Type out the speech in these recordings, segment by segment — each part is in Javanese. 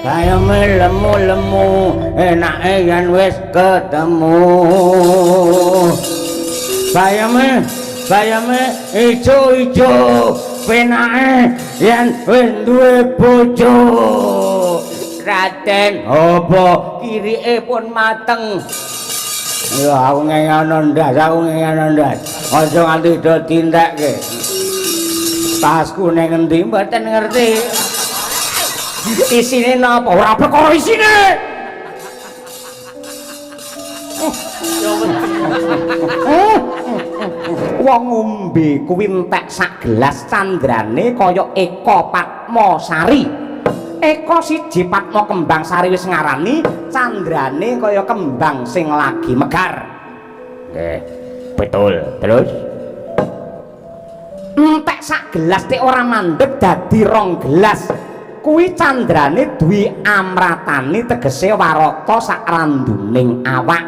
bayame lemu-lemu enake yen wis ketemu bayame ijo-ijo penake yen wis duwe bojo Raden apa kirike pun mateng ya aku ngene ndas aja nganti do tindakke tasku ning endi mboten ngerti isine napa ora perkara isine wong ngombe kuwi entek sak gelas candrane kaya Eka Patmasari Eko siji Patma Kembang Sari wis ngarani candrane kaya kembang sing lagi megar nggih betul terus entek sak gelas tek ora mandeg dadi 2 gelas kuwi candrane duwi amratane tegese warata sak randuning awak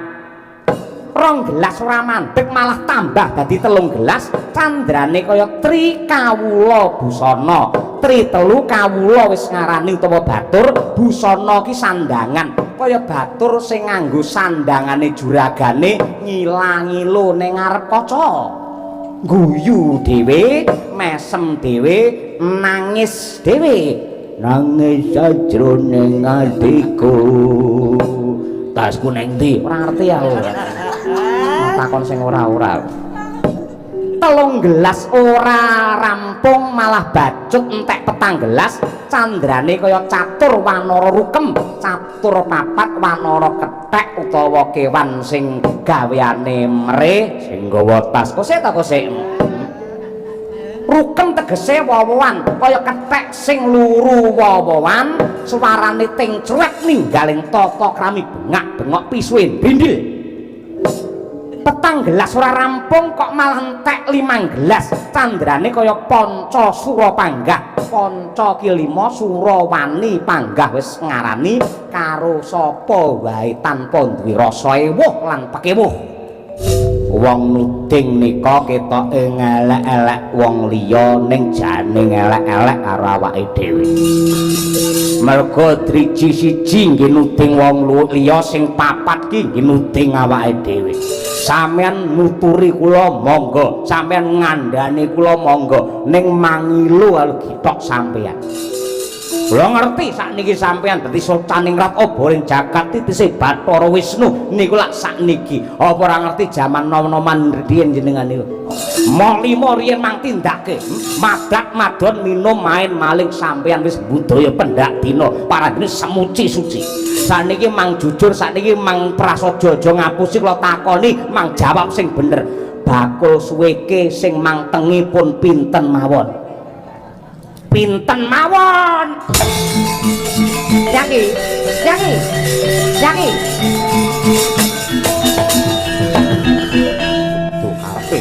2 gelas ora mandeg malah tambah dadi 3 gelas candrane kaya Tri Kawula Busana Tri telu kawula wis ngarani utawa batur busana ki sandangan kaya batur sing nganggo sandangane juragane ngilangilu ning ngarep kaca guyu dhewe mesem dhewe nangis dhewe nangis sajroning atiku tasku ning ndi ora ngerti aku takon sing ora-ora 3 gelas ora rampung malah bacut entek 4 gelas candrane kaya catur wanara rukem catur papat wanara kethek utawa kewan sing gaweane mereh sing gawa tas kosek ta kosek rukem tegese wowoan kaya kethek sing luru wowoan suarane ting cruwet ninggaling tata krami bengak-bengok pisuwe bindil 4 gelas ora rampung kok malah entek 5 gelas candrane kaya panca sura panggah panca kilima sura wani panggah wis ngarani karo sapa wae tanpa duwe rasa ewuh lan pakewuh wong nuding nika ketoke ngelek-elek wong liya ning jane ngelek-elek karo awake dhewe merga driji siji nggih nuding wong liya sing papat ki nggih nuding awake dhewe sampean nuturi kula monggo sampean ngandhani kula monggo ning mangilu algitok sampean kula ngerti sakniki sampean dadi sultaning rat oboring jagat titise Bathara Wisnu niku lak sakniki apa ora ngerti jaman nom-noman riyen jenengan niku molimo riyen mang tindake madak madon minum main maling sampean wis budaya pendak dina paradene semuci suci saniki mang jujur sakniki mang prasaja aja ngapusi kula takoni mang jawab sing bener bakul suweke sing mang tengipun pinten mawon yaki tuh kape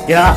Ya.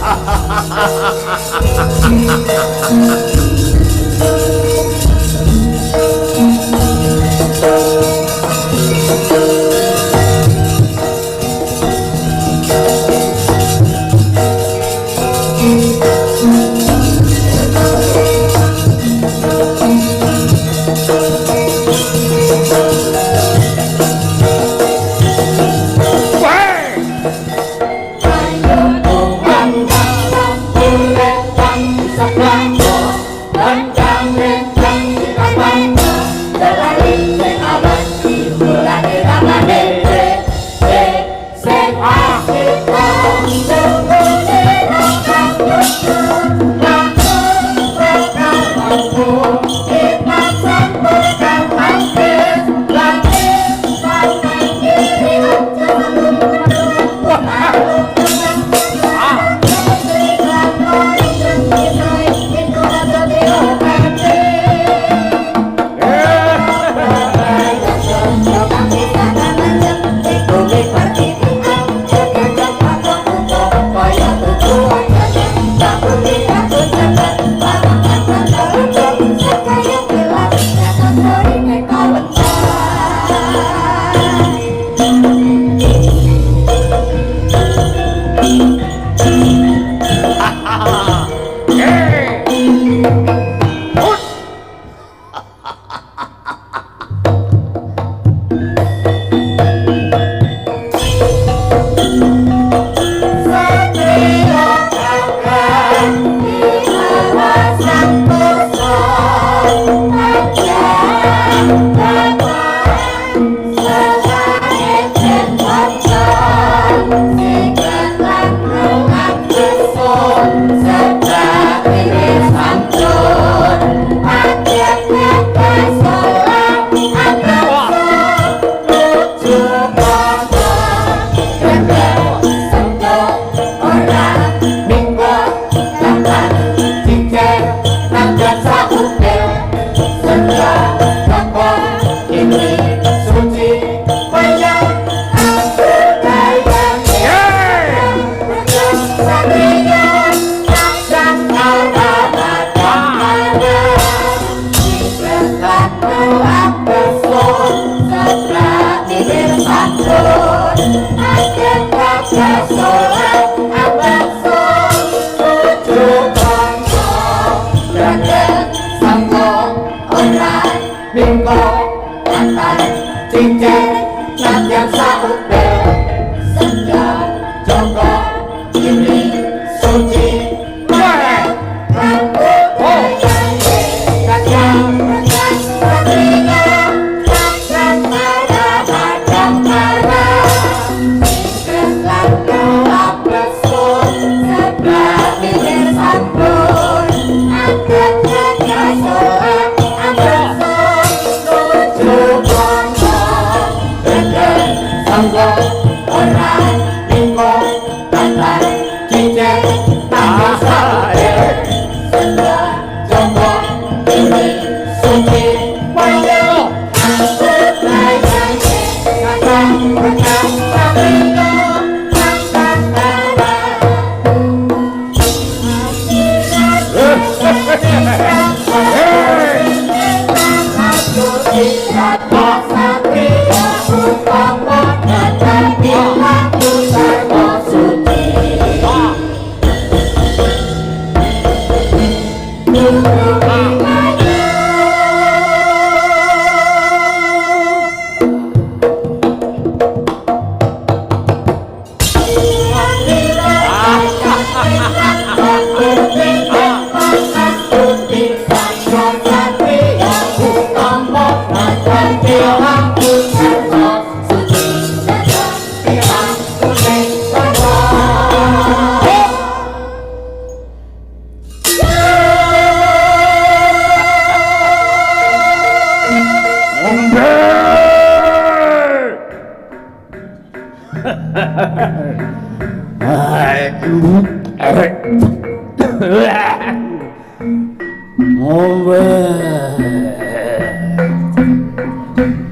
Ngombe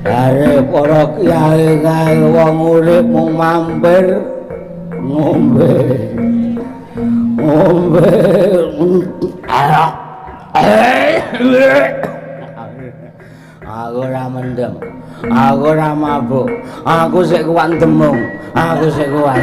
are para kiai kae wong urip mung mampir ngombe aku ora mendem, aku ora mabuk, aku sik kuat demung, aku sik kuat.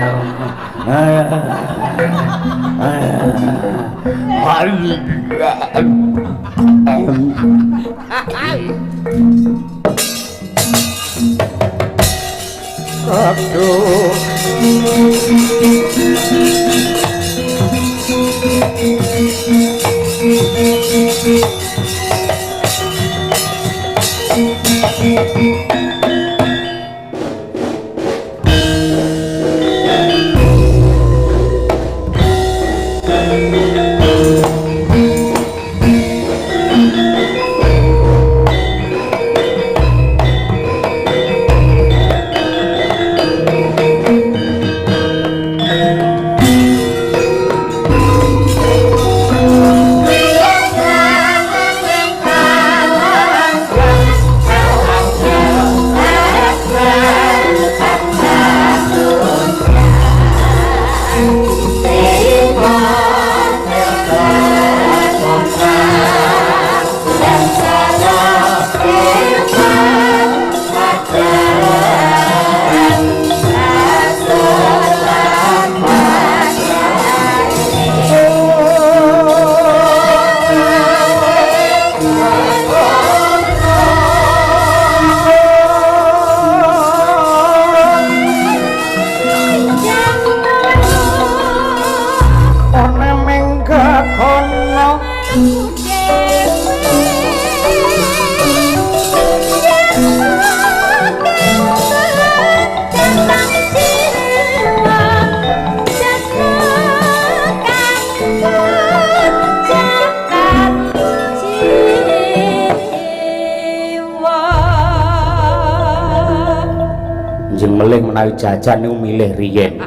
Meling menawi jajan niku milih riyen.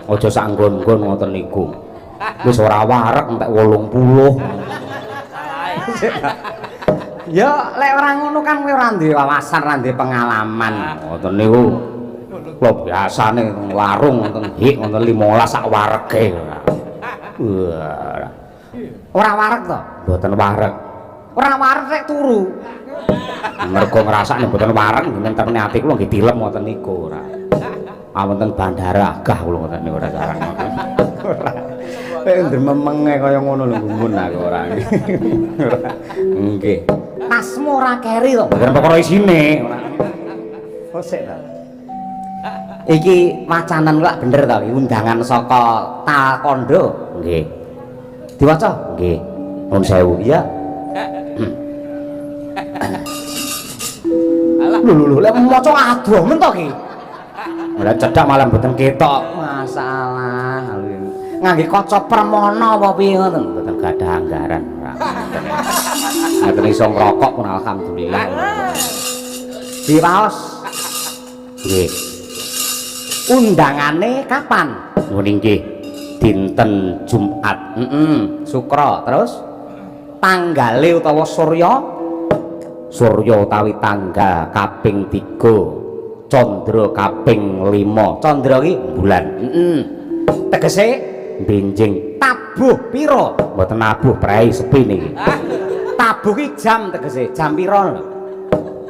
Aja sak nggon-nggon ngoten niku. Wis ora wareg entek 80. Ya lek ora ngono kan kowe ora ndek wawasan, ora ndek pengalaman. Ngoten niku. Kula biasane warung ngoten hik ngoten 15 sak warege. Ora wareg to? Mboten wareg. Ora wareg rek turu. Mergo ngrasakne mboten wareng yen temene ati kula nggih dilem wonten niku ora. Wonten bandara agah kula ngoten niku ora sareng. Ndrememenge kaya ngono lho gumun aku ora. Nggih. Tasmu ora keri to. Mboten perkara isine ora. Kosek ta. Iki wacanan lak bener ta undangan saka Taekwondo. Nggih. Diwaca? Nggih. Nuwun sewu. Iya. Lho lek maca adoh men to ki. Lah cedhak malah mboten ketok. Masalah. Ngangge kaca permana apa piye ngoten? Mboten gadah anggaran ora. Ngaten iso ngrokok pun alhamdulillah. Diwaos. Nggih. Undangane kapan? Nggih. Dinten Jumat. Sukra. Terus tanggale utawa Surya utawi tanggal kaping 3, Candra kaping 5. Candra iki bulan. Tegese benjing tabuh pira? Mboten nabuh prei sepi niki. Tabuh ki jam tegese. Jam pira?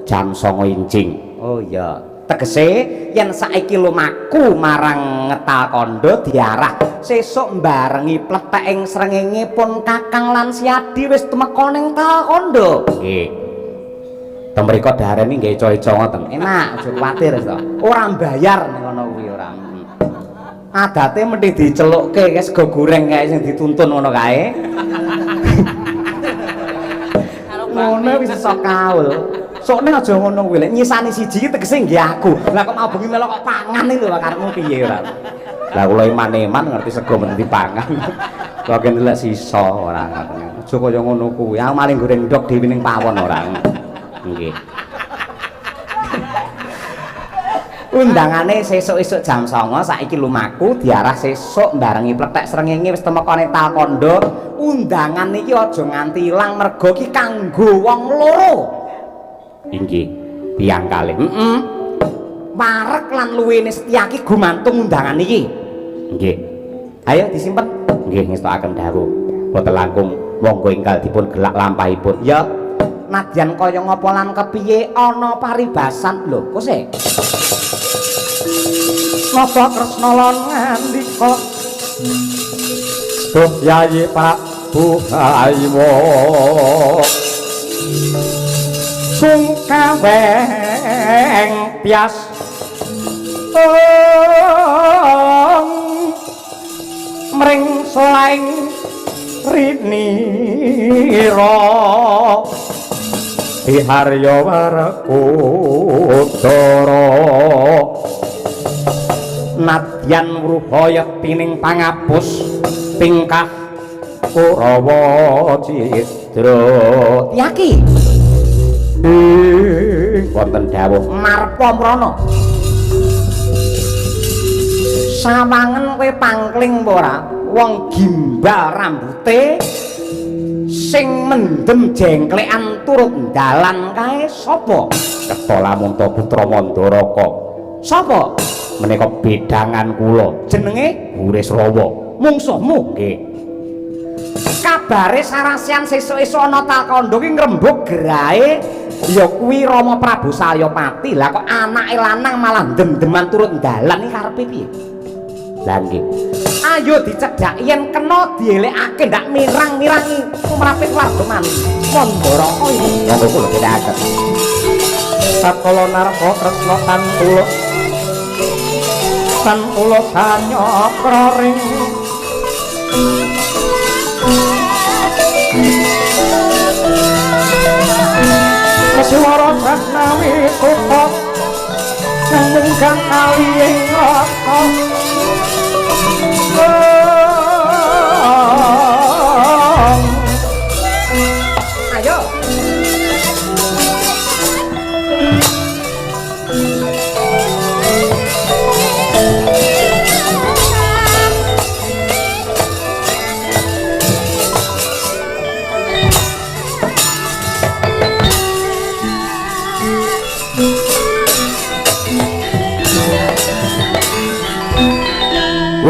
Jam 9 incing. Oh iya. Tegese yen saiki lumaku marang Ngetalkondo diarah sesuk mbarengi pletheking srengenge pun Kakang lan Siadi wis tumeka ning Talkondo. Nggih. Temriko dareni nggih coy-coy ngoten. Enak, aja kuwatir to. Ora mbayar ning ngono kuwi ora. Adate mesti dicelukke kae sego goreng kae sing dituntun ngono kae. Ngono wis iso kaul. Sokne aja ngono kuwi lek nyisani siji tegese nggih aku. Lah kok mau bengi melok kok pangan iki lho karepmu piye ora. Lah kula iman-iman ngerti sego men dipangan. Kok ndelok sisa ora ngoten. Aja kaya ngono kuwi. Aku maling goreng ndok dhewe ning pawon ora. Nggih. Undangane sesuk-esuk jam 09.00 saiki lumaku diarah sesuk barengi pletek srengenge wis temekane Talkondo. Undangan iki aja nganti ilang mergo iki kanggo wong loro. Inggih, tiyang kalih. Wareg lan luwene Setyaki gumantung undangan iki. Nggih. Ayo disimpen. Nggih ngestokaken dawuh. Boten langkung monggo enggal dipun gelak lampahipun. Ya. Nadyan kaya ngapa lan kepiye ana paribasan lho kose napa tresna lan ngandika Duh Yayi Prabu Haywa sungkaweng tias mring selaing rinira Diharya Warakudara nadyan wruhaya tining pangapus tingkah Kurawa Cidra Tyaki wonten dawuh marpa mrana sawangen kowe pangkling apa ora wong gimbal rambute sing mendem jengklekan turut dalan kae sapa? Ketala Munta Putra Mandaraka. Sapa? Menika bedangan kula. Jenenge Burisrawa. Mungsuhmu nggih. Kabare sarasian sesuk-esuk ana Talkondo ki ngrembug grahe ya kuwi Rama Prabu Salyapati. Lah kok anake lanang malah dem-deman turut dalan iki karepe piye? Lah nggih. Ayo dicedhak yen kena dielekake ndak mirang-mirangi kumrape keluarga maneh. Mandaraka iki monggo kula bedhaken. Sakala narpa tresna tan kula sanyakra ring Swara prasnawi kutha sanggang kali ing raka ayo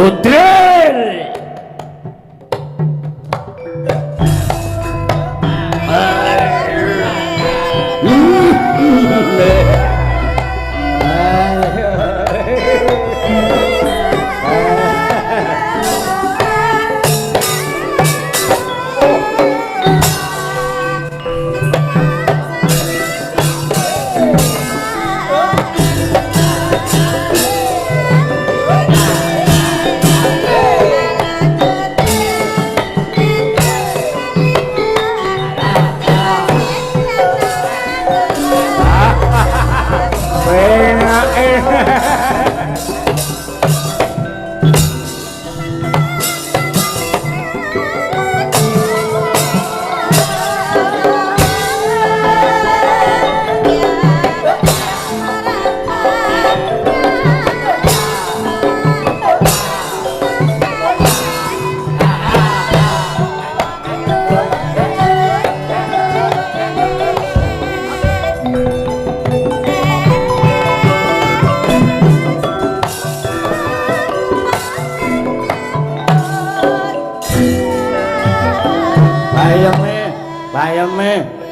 Udril penake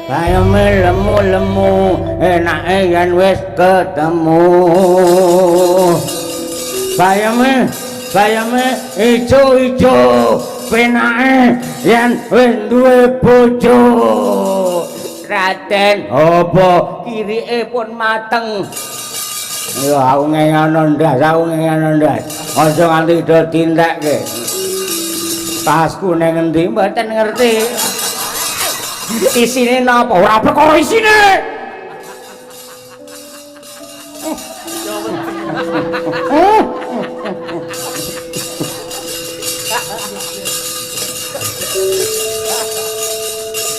bayame lemu-lemu enake yen wis ketemu bayame ijo-ijo penake yen wis duwe bojo Raden apa kirike pun mateng ya aku ngono ndas aja nganti do tindakke tasku ning endi mboten ngerti isine napa ora perkara isine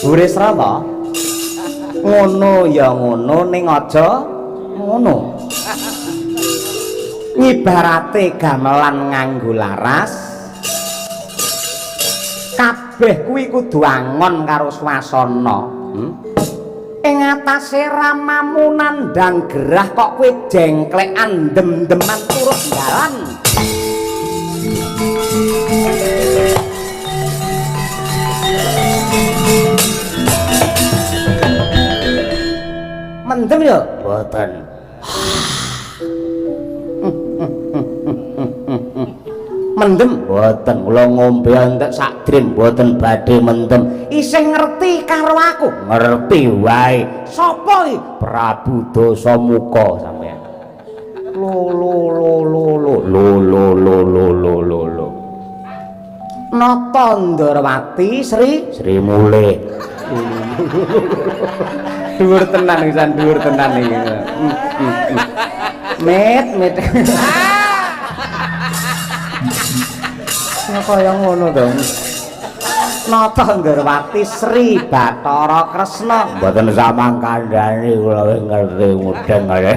Buris Rama ngono ya ngono ning aja ngono ngibarate gamelan nganggo laras kabeh kuwi kudu angon karo swasana ing atase ramamu nandang gerah kok kowe jengklekan dem-deman turut dalan mendem ya boten mendem boten kula ngombe entek sak drin boten badhe mendem isih ngerti karo aku ngerti wae sapa iki Prabu Dasamuka sampean lo Nata Ndrawati Sri Mulih dhuwur tenan pisan dhuwur tenan iki met kaya ngono dong Nata Ndrawati Sri Bathara Kresna mboten samang kandhane kula wis ngerti mudeng kaya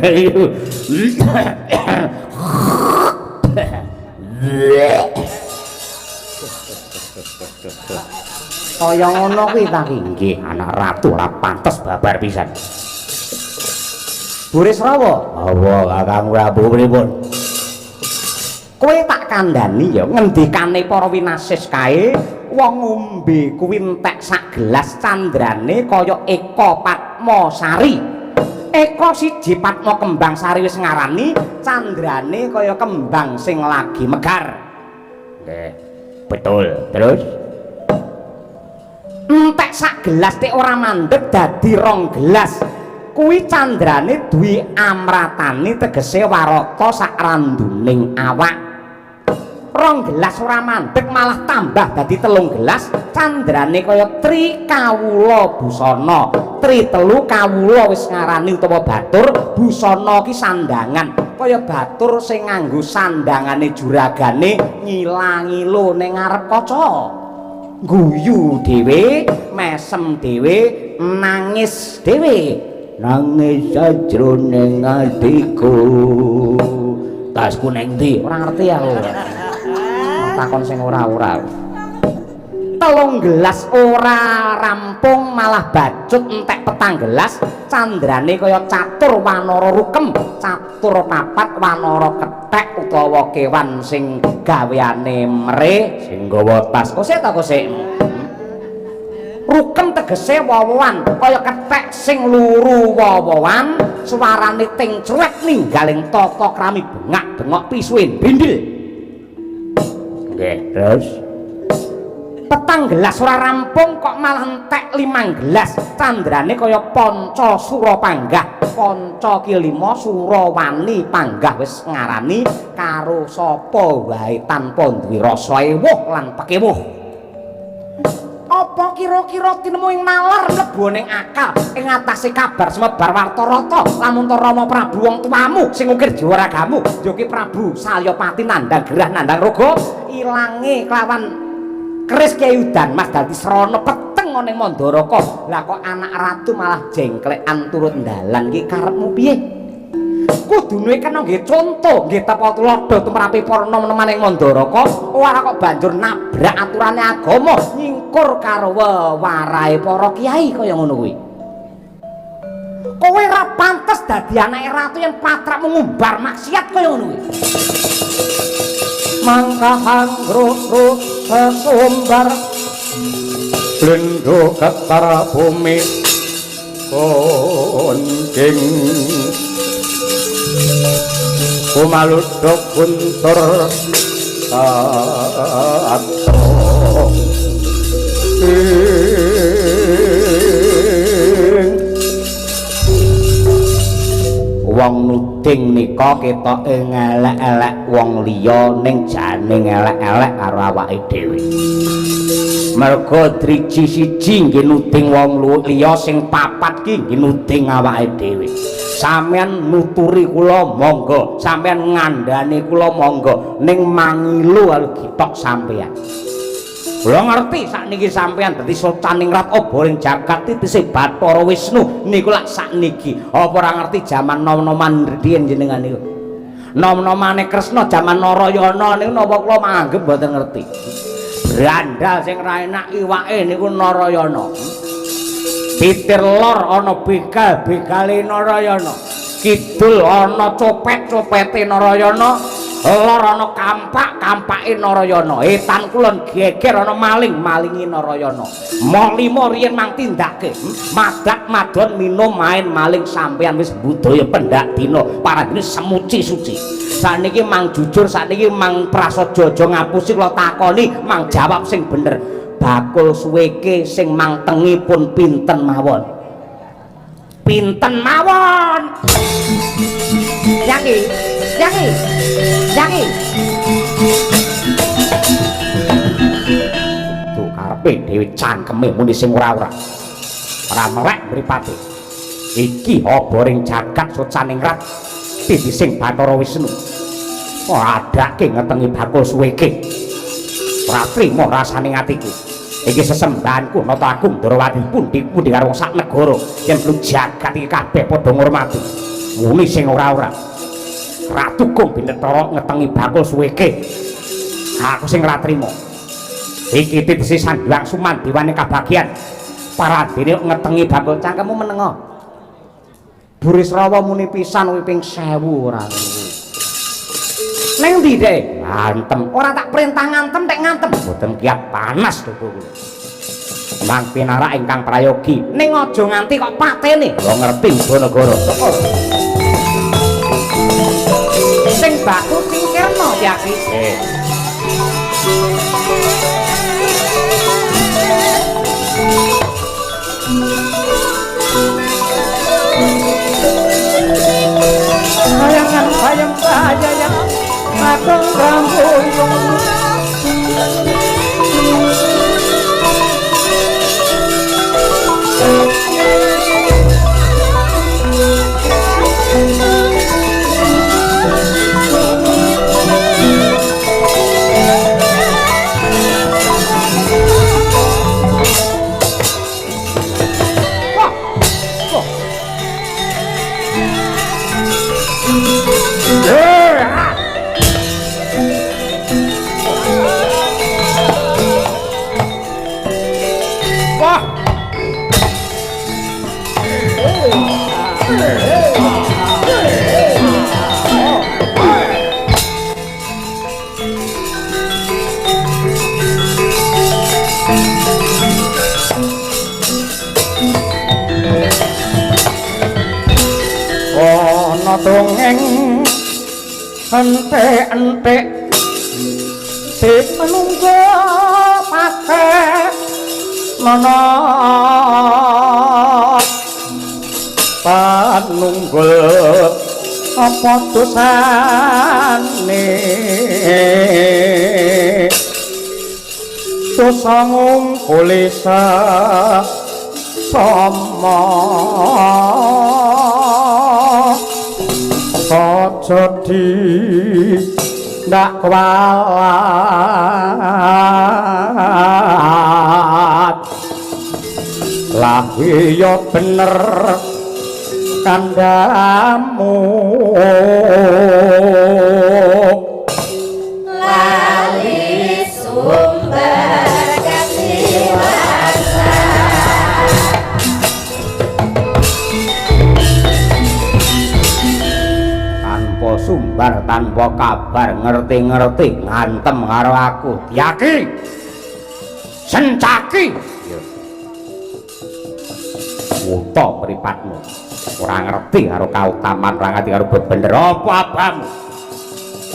kaya ngono kuwi ta nggih anak ratu ora pantes babar pisan Buris Rawa apa Kakang Prabu pripun kowe tak kandhani ya ngendikane para winasis kae wong ngombe kuwi entek sak gelas candrane kaya Eka Patmasari Eka siji Patma Kembang Sari wis ngarani candrane kaya kembang sing lagi megar nggih betul terus entek sak gelas tek ora mandeg dadi rong gelas kuwi candrane duwi amratane tegese warata sak randuning awak rong gelas ora mandeg malah tambah dadi telung gelas candrane kaya tri kawula busana tri telu kawula wis ngarani utawa batur busana ki sandangan kaya batur sing nganggo sandangane juragane ngilang-ilo ning ngarep kaca guyu dhewe mesem dhewe nangis dhewe nangis sajroning atiku tasku ning ndi ora ngerti aku takon sing ora-ora telung gelas ora rampung malah bacut entek petang gelas candrane kaya catur wanara rukem catur papat wanara kethek utawa kewan sing gaweane mereh sing gawa tas kosek ta kosek rukem tegese wowoan kaya kethek sing luru wowoan suarane ting cruwet ninggaling tata krami bengak-bengok pisuin bindil nggih terus petang gelas ora rampung kok malah entek 5 gelas candrane kaya panca sura panggah panca kilima sura wani panggah wis ngarani karo sapa wae tanpa duwe rasa ewuh lan pekewuh Apa kira-kira tinemu ing nalar mlebu ning akal ing atase kabar semebar warta rata lamun Rama Prabu wong tuamu sing ukir Jawaragamu Joki Prabu Salyapati nandhang gerah nandhang raga ilange kelawan keris Kyai Udan Mas dadi srana peteng ning Mandaraka. Lah kok anak ratu malah jengklekan turut ndalan iki karepmu piye? Kudune kena nggih conto nggih tepa tuladha tumrape para nom-noman ing Mandaraka ora kok banjur nabrak aturane agama nyingkur karo wewarahe para kiai kaya ngono kuwi. Kowe ora pantes dadi anake ratu yang patrap ngumbar maksiat kaya ngono kuwi. Mangkahan grus-grus sesumbar lendo ketar bumi konjing kumaludok guntur atro wong nuding nika ketoke ngelek-elek wong liya ning jane ngelek-elek karo awake dhewe. Merga driji siji nggih nuding wong liya sing papat ki nggih nuding awake dhewe. Sampeyan nuturi kula monggo, sampeyan ngandhani kula monggo, ning mangilu gitok sampeyan. Kula ngerti sakniki sampeyan dadi Sultaningrat Obaring Jagat titise Bathara Wisnu niku lak sakniki. Apa ora ngerti jaman nom-noman riyen jenengan niku? Nom-nomane Kresna jaman Narayana niku napa kula manggep mboten ngerti. Brandal sing ra enak iwake niku Narayana. Titir lor ana begal-begale Narayana. Kidul ana copet-copete Narayana. Lor ana kampak-kampake Narayana. Etan kulon geger ana maling-malingi Narayana. Moh limo riyen mang tindake. Madak madon minum main maling sampean wis budaya pendak dina paradine semuci suci. Sakniki mang jujur, sakniki mang prasaja aja ngapusi kula takoni, mang jawab sing bener. Bakul suweke sing mangtengi pun pinten mawon? Pinten mawon? Yangi. Tuh karepe dhewe cangkeme muni sing ora-ora. Ora melek mripate. Iki Obaring Jagat Sultaningrat titi sing Bathara Wisnu. Kok adake ngetengi bakul suweke. Ora trimo rasane atiku. Iki sesembahanku nata agung Darawati pundi-pundi karo sak negara yen lu jagat iki kabeh padha ngurmati. Muni sing ora-ora. Ratu Kong Bindetara ngetengi bakul suweke. Aku sing ora trimo. Iki titisi Sanghyang Suman diwane kabagyan. Paradene ngetengi bakul cangkemmu menengo. Burisrawa muni pisan kuwi ping 1000 ora. Neng ndi Dek? Ngantem. Ora tak perintah ngantem tek ngantem. Mboten kiat panas to kuwi. Mang pinarak ingkang prayogi. Ning aja nganti kok patene. Wong ngerti Udanagara. Sing baku singkirna yaki. Bayangan bayang bayang Makong rambung dongeng entek-entek sing menunggu pakai nono panunggul apa dosane dosa ngungkulisa sama aja di ndak kuat lah iya bener kandamu lali sumber kasiwasa tanpa sumber tanpa kabar ngerti-ngerti ngantem karo aku Yaki Sencaki wuta mripatmu ora ngerti karo kautaman ora ngerti karo bener apa abamu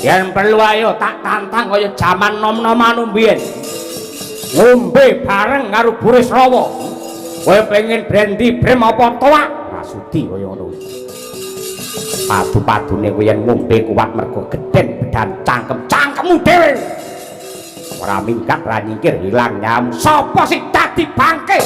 yen perlu ayo tak tantang kaya jaman nom-noman mbiyen ngombe bareng karo Buris Rawa kowe pengen brandy brem apa toak rasudi kaya ngono padu-padune kowe yen ngombe kuat mergo gedhen bedan cangkemmu dhewe ora minggat ra nyingkir ilang nyam sapa sing dadi bangke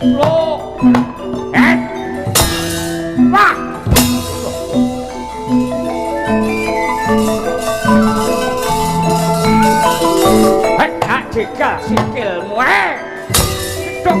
Loh. Wah. Jegal sikilmu Duk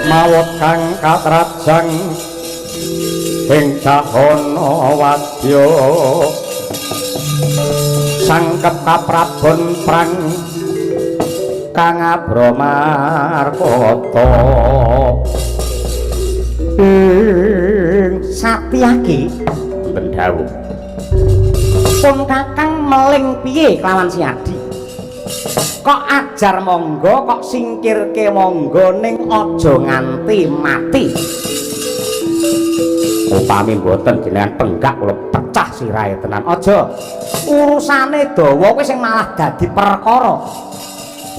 mawut kang katrajang ing cahana wadya sangkep kaprabon prang kang abramarkata Satyaki mboten dawuh pun kakang meling piye kelawan si Adi kok ajar monggo kok singkirke monggo ning aja nganti mati upami mboten jenengan penggak kula pecah sirahe tenan aja urusane dawa kowe sing malah dadi perkara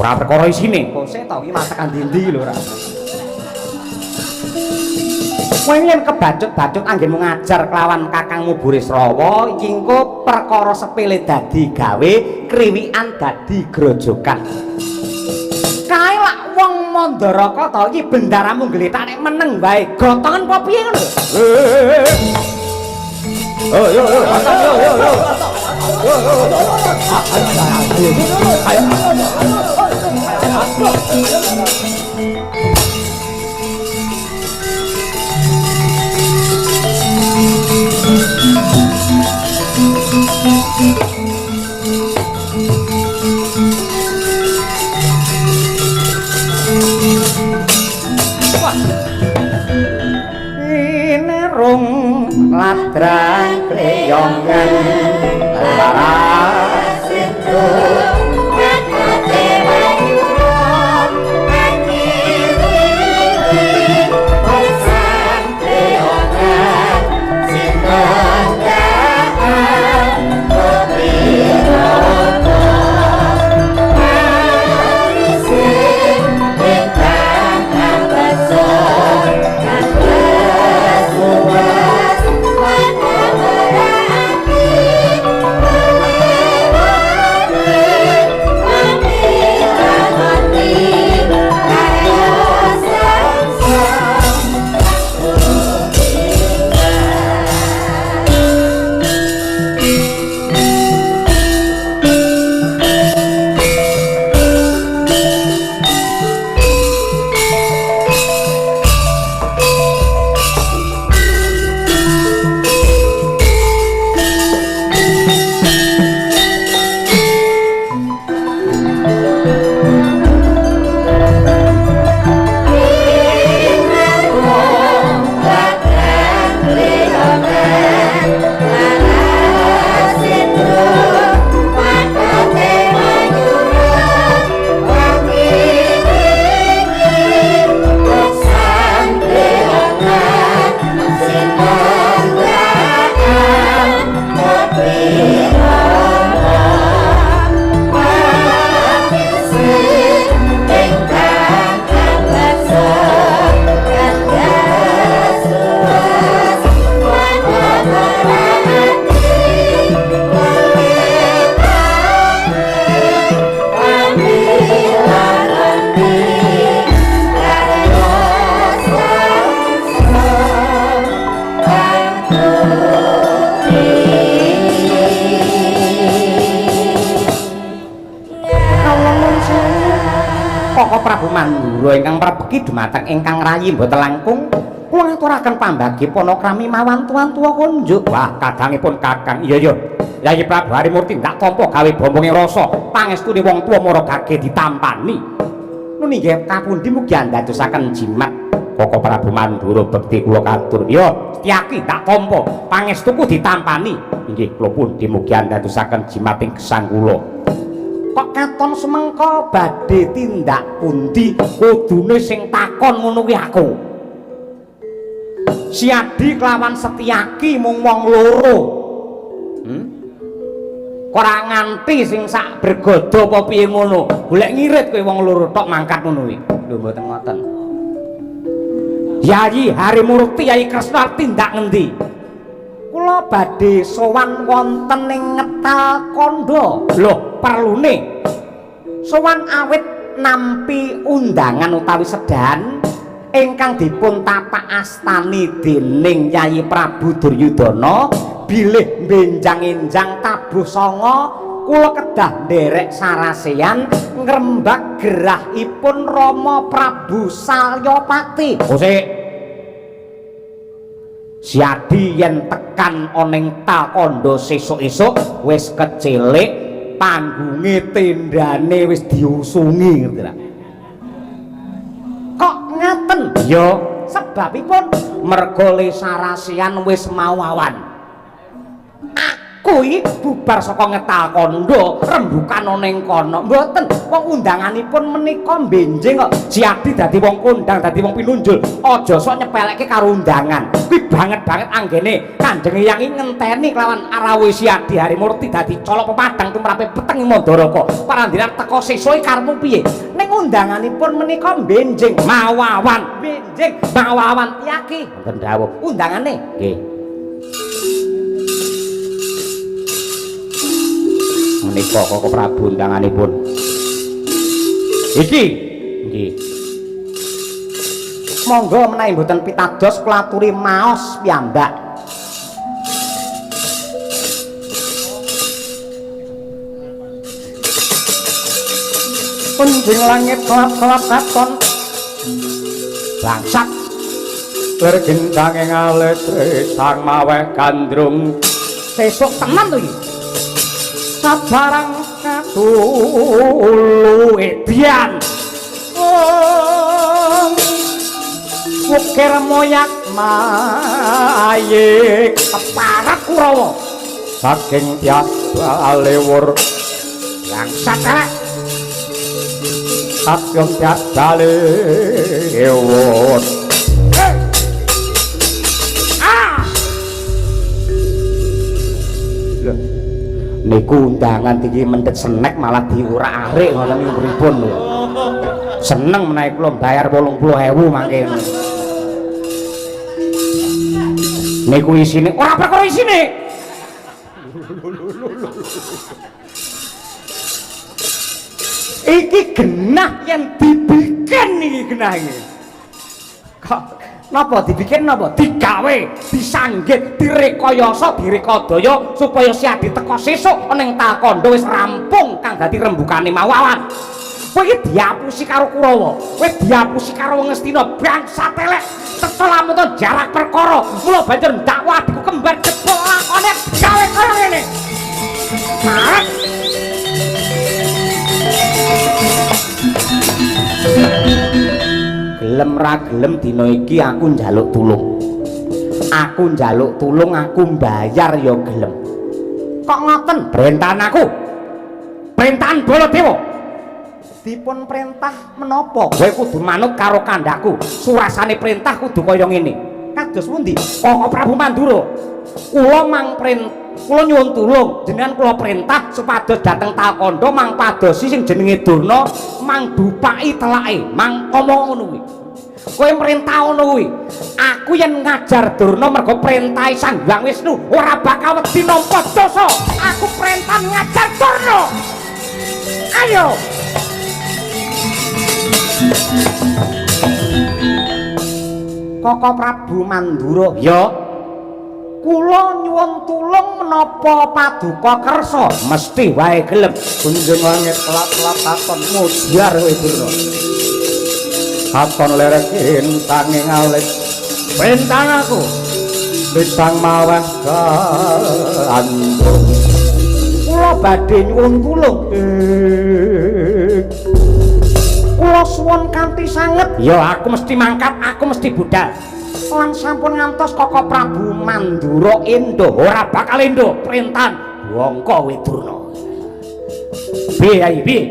ora perkara isine kose to iki masakan ndi lho ora kowe yen kebacut-bacut anggenmu ngajar kelawan kakangmu Burisrawa iki engko perkara sepele dadi gawe kriwikan dadi grojokan kae lak wong Mandaraka to iki bendaramu gletak nek meneng wae gotongen apa piye ngono yo rung ladrang kleyongan laras itu Koko Prabu Mandura ingkang prabekti dumateng ingkang rayi mboten langkung kula ngaturaken pambagi panakrami mawan tuan-tuwa kunjuk. Wah, kadangipun Kakang. Iya. Yayi Prabu Harimurti ndak tampa gawe bombonge rasa pangestune wong tuwa mara gage ditampani. Nuni nggih kapundi mugi andadosaken jimat. Koko Prabu Mandura bekti kula katur. Ya, Setyaki ndak tampa pangestuku ditampani. Inggih kula pundi mugi andadosaken jimating gesang kula. Kok katon semengko badhe tindak pundi kudune sing takon ngono kuwi aku. Siadi kelawan Setyaki mung wong loro. Ora nganti sing sak bergodo apa piye ngono. Golek ngirit kowe wong loro tok mangkat ngono kuwi. Lho mboten ngoten. Yayi Harimurti Yayi Kresna tindak ngendi? Kula badhe sowan wonten ing Ngetal Kandha. Lho, perlune sowan awit nampi undangan utawi sedahan ingkang dipun tapak astani dening Yayi Prabu Duryudana bilih benjang-enjang tabuh sanga kula kedah nderek saraseyan ngrembak gerahipun Rama Prabu Salyapati. Sik. Siadi yen tekan oneng Talkandha sesuk-esuk wis kecilik panggunge tendane wis diusungi ngerti lho. Kok ngaten? Ya, sebabipun merga le saraseyan wis mawawan. Aku iki bubar saka Ngetal Kandha rembukan ana ing kono. Mboten, wong undanganipun menika benjing kok. Siadi dadi wong kondang, dadi wong pinunjul. Aja sok nyepeleke karo undangan. Kuwi banget-banget anggene Kanjeng Hyang iki ngenteni kelawan Arawe Siadi Harimurti dadi colok pepadang tumrape peteng Mandaraka. Parandiran teka sesuk karepmu piye? Ning undanganipun menika benjing mawawan. Benjing mawawan Yaki. Wonten dawuh. Undangane Nggih. Menika Koko Prabu undanganipun. Iki nggih. Monggo menawi mboten pitados kula aturi maos piyambak. Punjing langit kelap-kelap katon bangsat Lergindange ngaletre sang maweh gandrung sesuk tenan to iki. Sabarang katulu edian ukir moyak mayik keparat Kurawa saking tiasa lewur bangsat elek saking tiasa lewur niku undangan tinggi mendhet senek malah diurak-arik ngoten niku pripun lho. Seneng menawi kula bayar 80.000 mangke. Niku isine ora perkara isine. Iki genah yang dibikin iki genah iki. Kok napa dibikin napa? Digawe, disanggit, direkayasa, direkadaya supaya Siadi teka sesuk ning Talkandha wis rampung kang dadi rembukane mawawan. Kowe iki diapusi karo Kurawa, kowe diapusi karo Ngastina bangsat elek. Tetep lamun to jarak perkara, mula banjur ndakwa adikku kembar jebol lakone gawe kaya ngene. Marek gelem ra gelem dina iki aku njaluk tulung. Aku njaluk tulung, aku mbayar ya gelem. Kok ngoten? Perintahan aku. Perintahan Baladewa. Dipun perintah menapa? Kowe kudu manut karo kandhaku. Surasane perintah kudu kaya ngene. Kados pundi? Koko Prabu Mandura. Kula nyuwun tulung, jenengan kula perintah supados dhateng Talkandha mang padosi sing jenenge Durna, mang bupaki telake, mang ngomong ngono kuwi. Kowe perintah ngono kuwi. Aku yen ngajar Durna mergo perintahe Sang Hyang Wisnu ora bakal wedi nampa dosa. Aku perintah ngajar Durna. Ayo. Koko Prabu Mandura, ya. Kula nyuwun tulung menapa paduka kersa, mesti wae gelem. kunjung langit kelap-kelap katon mudyar kowe Durna. katon lerekin tanging alit bentang aku bintang maweh kandung kula badhe nyuwun tulung kula suwun kanthi sanget ya aku mesti mangkat aku mesti budal lan sampun ngantos Koko Prabu Mandura endo ora bakal endo perintahan Wangka Widurna piye ayi piye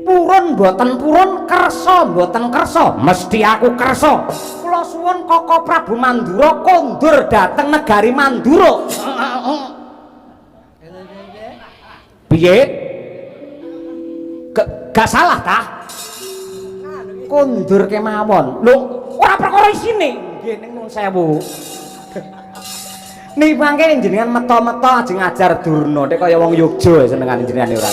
purun mboten purun kersa mboten kersa mesti aku kersa kula suwun Koko Prabu Mandura kondur dhateng negari Mandura piye gak salah ta kondur kemawon lho ora perkara isine nggih ning nuwun sewu nih mangke jenengan meto-meto ajeng ngajar Durna nek kaya wong Yogya senengane jenengan ora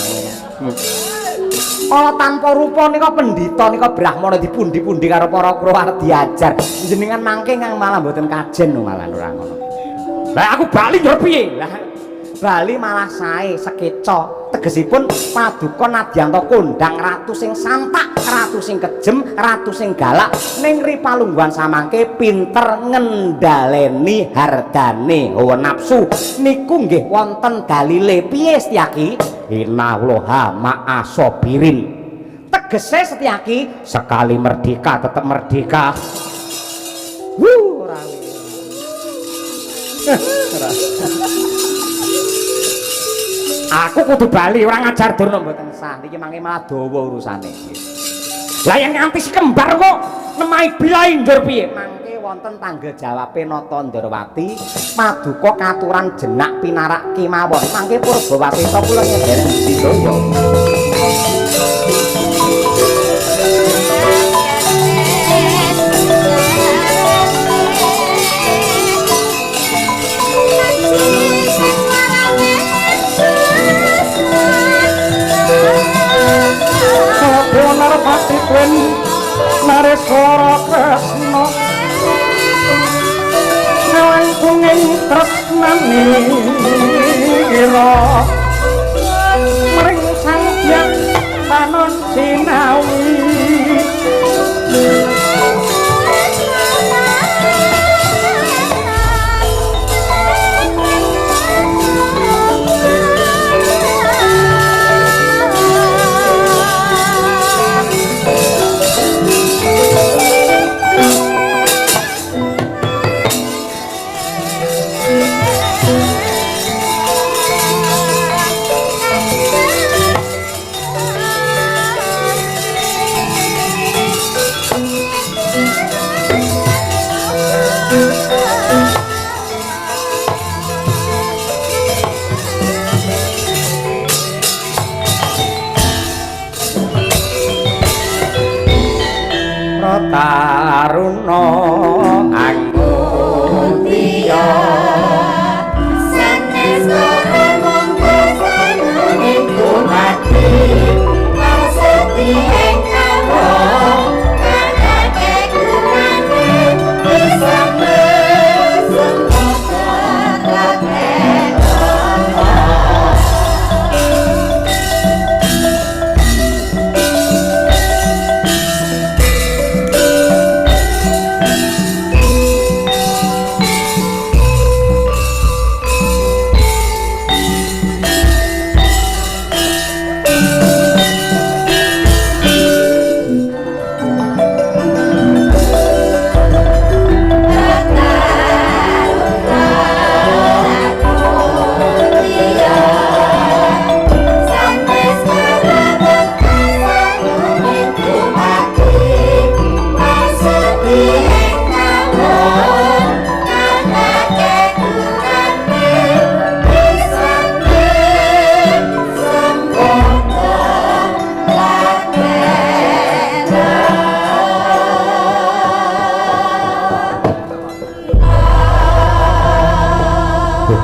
kala tanpa rupa nika pendhita nika brahmana dipundi-pundi karo para kru arep diajar jenengan mangke kang malah mboten kajen malah ora ngono lah aku bali njur piye lah bali malah sae sekeca tegesipun paduka nadyanto kondang ratu sing santak ratu sing kejem ratu sing galak ning ripalungguhan samangke pinter ngendhaleni hardane hawa nafsu niku nggih wonten dalile piye Setyaki innallaha ma'asabirin tegese Setyaki sekali merdeka tetap merdeka ora aku kudu bali ora ngajar Durna mboten sah iki mangke malah dawa urusane lah yang nganti si kembar kok nemahi bilahi njur piye mangke wonten tanggel jawabe Nata Ndrawati paduka katuran jenak pinarak kemawon mangke Purbawasesa kula nyedherek sedaya Patitwen Nareswara Kresna Nelangkunging tresnane ira mring sang hyang panon sinawi Taruna angmutia sanes mung sanune kumati maksudi engkang kakake kurane bisa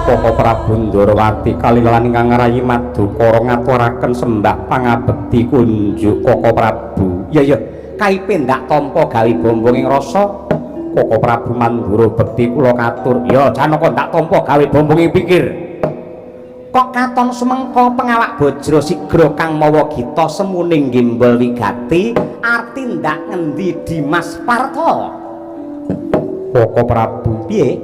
Koko Prabu Ndrawati kalilan ingkang ngarayi Madukara ngaturaken sembah pangabekti kunjuk Koko Prabu. Ya ya, kaipe ndak tampa gawe bombonging rasa. Koko Prabu Mandura bekti kula katur. Ya Janaka ndak tampa gawe bombonging pikir. kok katon sumengko pengawak bojro sigra kang mawa gita semuning gimbal wigati arti ndak ngendi Dimas Parto. Koko Prabu piye?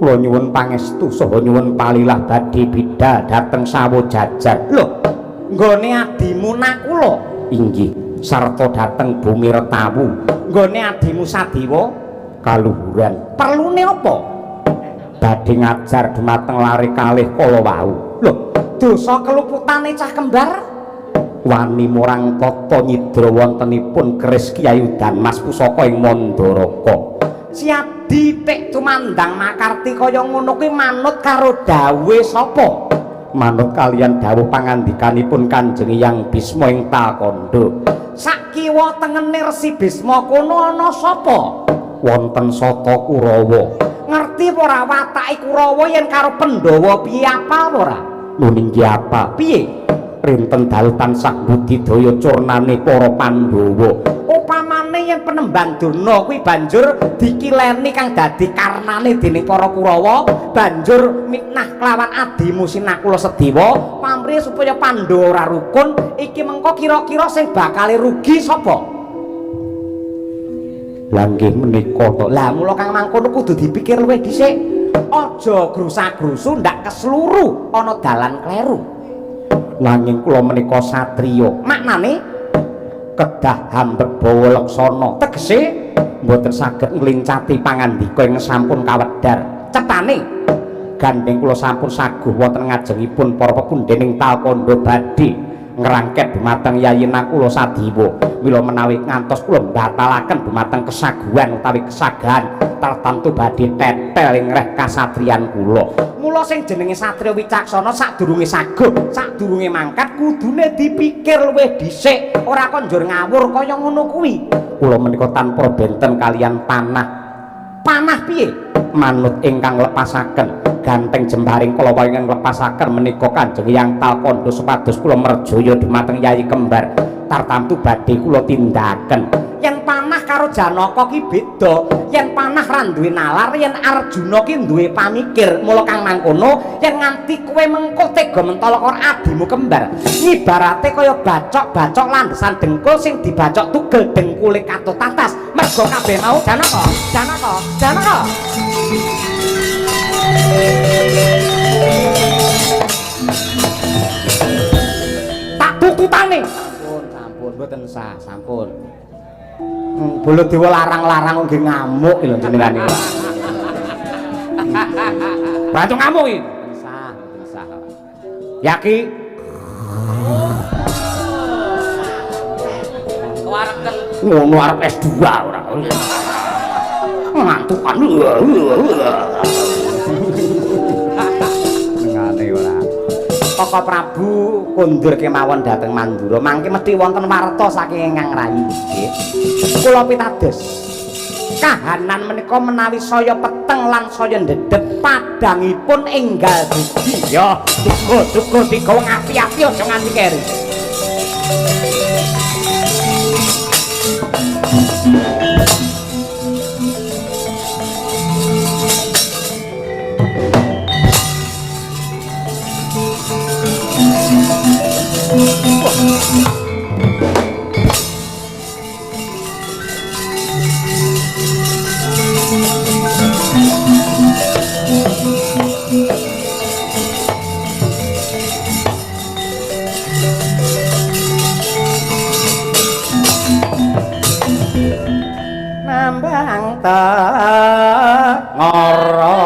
Kula nyuwun pangestu saha nyuwun palilah badhe bidhal dhateng sawo jajar. Lho, nggone adimu Nakula. Inggih, sarta dhateng bumi Retawu. Nggone adimu Sadiwa kaluhuran. Perlune apa? Badhe ngajar dumateng lare kalih kala wau. Lho, dosa keluputane cah kembar wani murang tata nyidra wontenipun keris Kyai Udan Mas Pusaka ing Mandaraka. Siadi tek tumandang makarti kaya ngono kuwi manut karo dawuhe sapa? Manut kalian dawuh pangandikanipun Kanjeng Hyang Bisma ing Takandha. Sakiwa tengene Resi Bisma kono ana sapa? Wonten Sata Kurawa. Ngerti ora watake Kurawa yen karo Pandhawa piye apa ora? Lho nggih apa? Piye? Rinten dalu tansah budidaya curnane para Pandhawa. Upamane yen Penemban Durna kuwi banjur dikileni kang dadi karnane dening para Kurawa, banjur mitnah kelawan adimu Sinakula Sedewa pamrih supaya Pandhawa ora rukun, iki mengko kira-kira sing bakal rugi sapa? Lah nggih menika to. Lah mula kang mangkono kudu dipikir luwih dhisik. Aja grusak-grusu ndak kesluru ana dalan kleru. Nanging kula menika satriya. Maknane kedah hambek bawa laksana. Tegese mboten saged nglincati pangandika ing sampun kawedhar. Cepane gandeng kula sampun saguh wonten ngajengipun para pepundhening Talkanda badhe ngrangket dumateng Yayi Nakula Sadiwa. Mila menawi ngantos kula batalaken dumateng kesaguhan utawi kesagahan tartamtu badhe tetel ing reh kasatriyan kula. Mula sing jenenge satriya wicaksana sadurunge saguh, sadurunge mangkat kudune dipikir luwih dhisik, ora kok njur ngawur kaya ngono kuwi. Kula menika tanpa benten kalian panah. Panah piye? Manut ingkang lepasaken ganteng jembaring kala ingkang lepasaken menika Kanjeng Hyang Talkanda supados kula merjaya dumateng Yayi Kembar tartamtu badhe kula tindakaken. Yen panah karo Janaka ki beda, yen panah ra duwe nalar, yen Arjuna ki duwe pamikir. Mula kang mangkono yen nganti kowe mengko tega mentala karo adimu Kembar, ibarate kaya bacok-bacok landesan dengkul sing dibacok tugel dengkule katut tatas. Mergo kabeh mau Janaka, Janaka, Janaka. Tak tututane. Sampun mboten sah, sampun. Baladewa larang-larang nggih ngamuk lho jenengan iki. Bantu ngamuk iki. Sah, sah. Yaki. Kewareken. Ngono arep S2 ora. Mantukan. Ngene ora. Koko Prabu kondur kemawon dhateng Mandura mangke mesti wonten warta saking Ingkang Rayi nggih. Kula pitados kahanan menika menawi saya peteng lan saya ndedhet padhangipun enggal dugi ya duga tiga wong api-api aja nganti keri. Nambang ngoro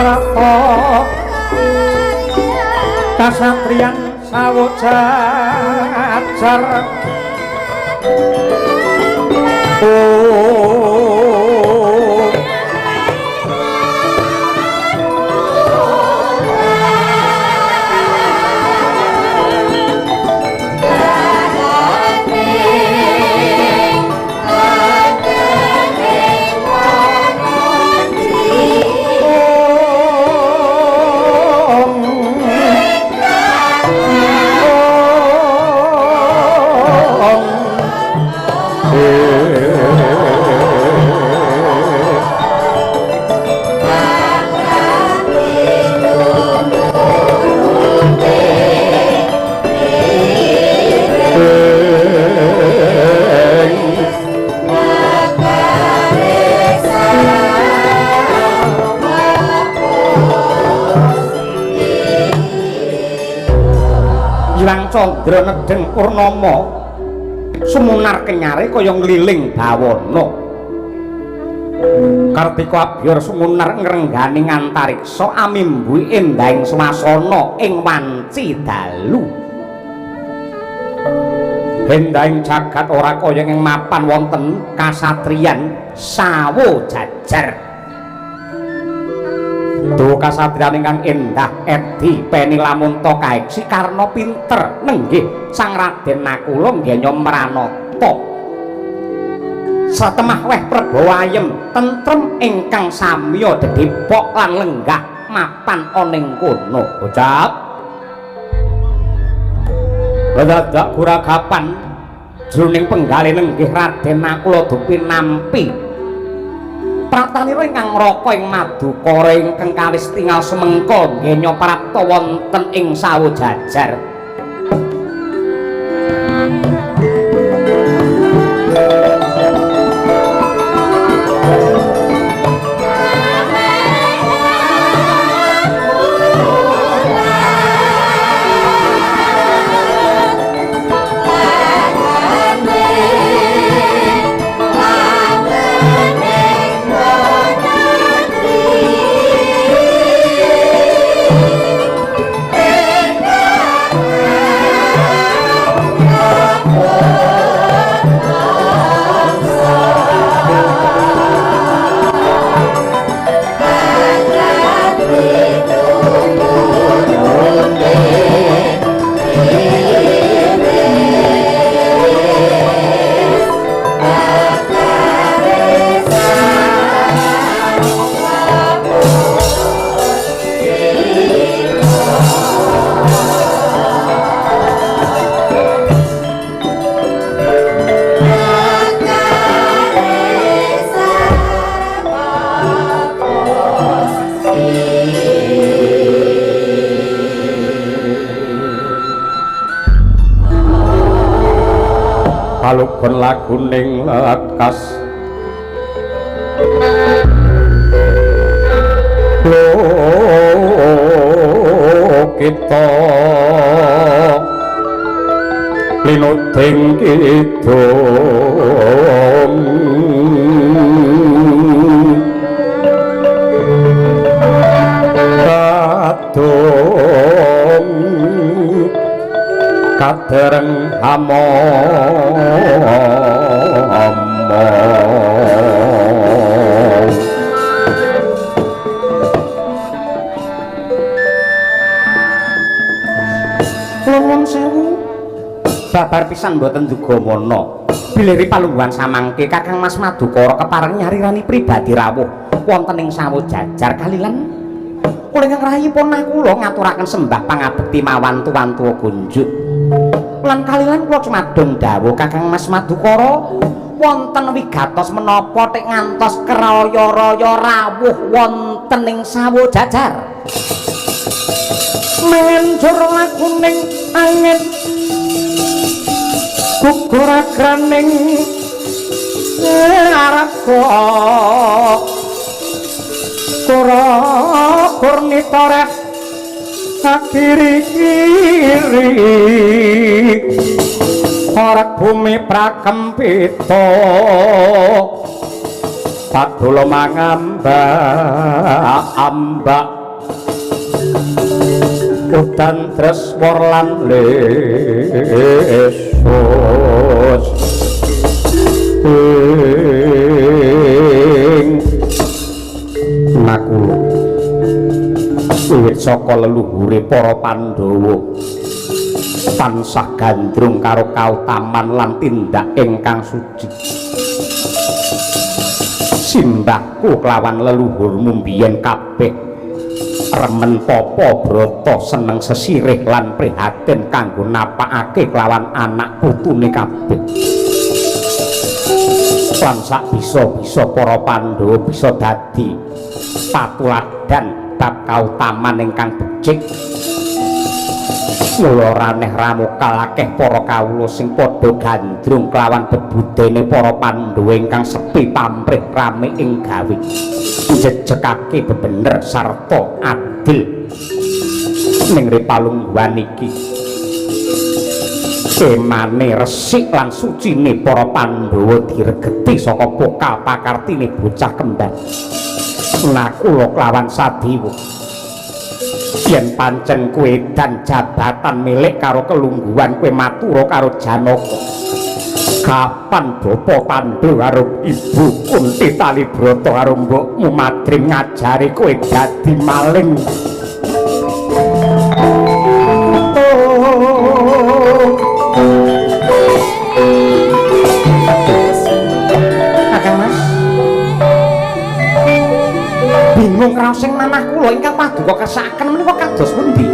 arta kasatriyan sawo jajar Candra nedeng purnama sumunar kenyare kaya ngliling bawana Kartika Abyor sumunar ngrenggani ngantariksa amimbu endahing swasana ing wanci dalu endahing jagat ora kaya ing mapan wonten kasatriyan sawo jajar Duh kasatriyan ingkang endah edi peni lamun to kaeksi karna pinter nenggih Sang Raden Nakula nggenya Pranata satemah weh Prabawa ayem tentrem ingkang samya dedhepok lan lenggah mapan ana ing kono bocah dadak guragapan jroning penggalih nenggih Raden Nakula dupi nampi pratanira ingkang ngraka ing Madukara ingkang kawis tingal semengko nggenya prapta wonten ing sawo jajar Palugon laguning lekas kita linuding kidung kadung kadereng hamo Nuwun sewu babar pisan mboten dugamana bilih palungguhan samangke Kakang Mas Madukara kepareng nyarirani pribadi rawuh wonten ing sawo jajar kalilan kula ingkang rahipun kula ngaturaken sembah pangabekti mawan tuwan-tuwa kunjuk lan kalilan kula cumadung dawuh Kakang Mas Madukara wonten wigatos menapa tek ngantos kraya-raya rawuh wonten ing sawo jajar menjur lakuning angin gugur agraning araga kura kurnitoreh sakiri-kiri ora bumi prakempita padula mangambak udan treswor lan lesus nakula wiwit saka leluhure para Pandhawa tansah gandrung karo kautaman lan tindak ingkang suci simbahku kelawan leluhurmu mbiyen kabeh remen Papa Brata seneng sesirih lan prihatin kanggo napakake kelawan anak putune kabeh lan sak bisa-bisa para Pandhawa bisa dadi patuladan bab kautaman ingkang becik mula raneh ramukal akeh para kawula sing padha gandrung kelawan bebudene para Pandhawa ingkang sepi pamrih rame ing gawe njejekake bebener sarta adil ning ripalungguhan iki semane resik lan sucine para Pandhawa diregeti saka pokal pakartine bocah kembar nakula kelawan Sadiwa yen pancen kowe dan jabatan milik karo kelungguhan kowe matura karo Janaka kapan Bapak Pandhu karo Ibu Kunti Talibrata karo mbokmu Madrim ngajari kowe dadi maling bingung raos sing manah kula ingkang paduka kesaken menika kados pundi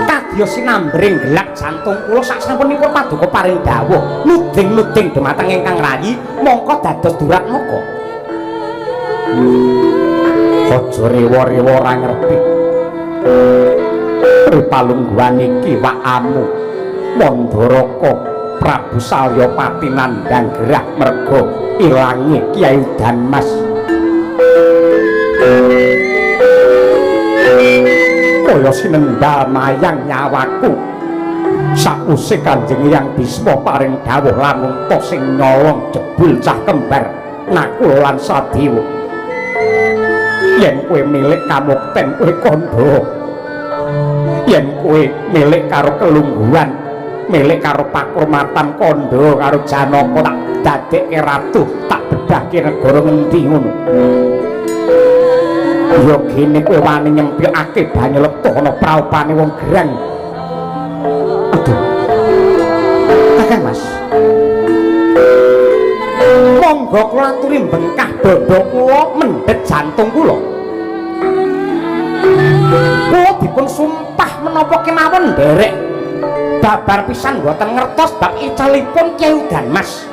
kadya sinambring gelak jantung kula sasampunipun paduka paring dawuh nuding-nuding dumateng ingkang rayi mongko dados durat moko aja rewa-rewa ora ngerti ripalungguhan iki wakamu Mandaraka Prabu Salyapati nandhang gerah merga ilange Kyai Udanmas kaya sinendal mayang nyawaku sakuse Kanjeng Hyang Bisma paring dawuh lamun to sing nyolong jebul cah kembar nakula lan Sadiwa yen kowe milik kamukten kowe kandha yen kowe milik karo kelungguhan milik karo pakurmatan kandha karo Janaka tak dadekke ratu tak bedhahke negara ngendi ngono ya gene kowe wani nyempikake banyu letih ana praupane wong gerang aduh kakang Mas monggo kula aturi bengkah dada kula mendhet jantung kula kula dipun sumpah menapa kemawon nderek babar pisan mboten ngertos bab icalipun Kyai Udanmas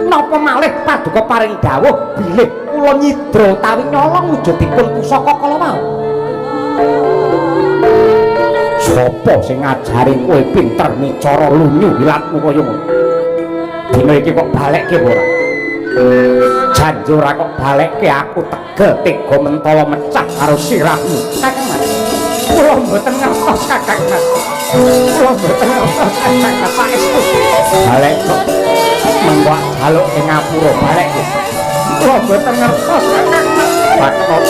napa malih paduka paring dawuh bilih kula nyidra utawi nyolong wujudipun pusaka kala wau sapa sing ngajari kowe pinter micara lunyu wilatmu kaya ngono dina iki kok balekke ora janji ora kok balekke aku tegel tega mentala mecah karo sirahmu kakang Mas kula mboten ngertos kakang Mas kula mboten ngertos kakang Mas saestu balek kok mengko jaluk ing ngapura balekke kula mboten ngertos kakang Mas bakal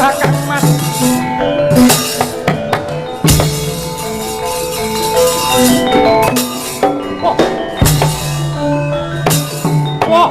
Kakang Mas wah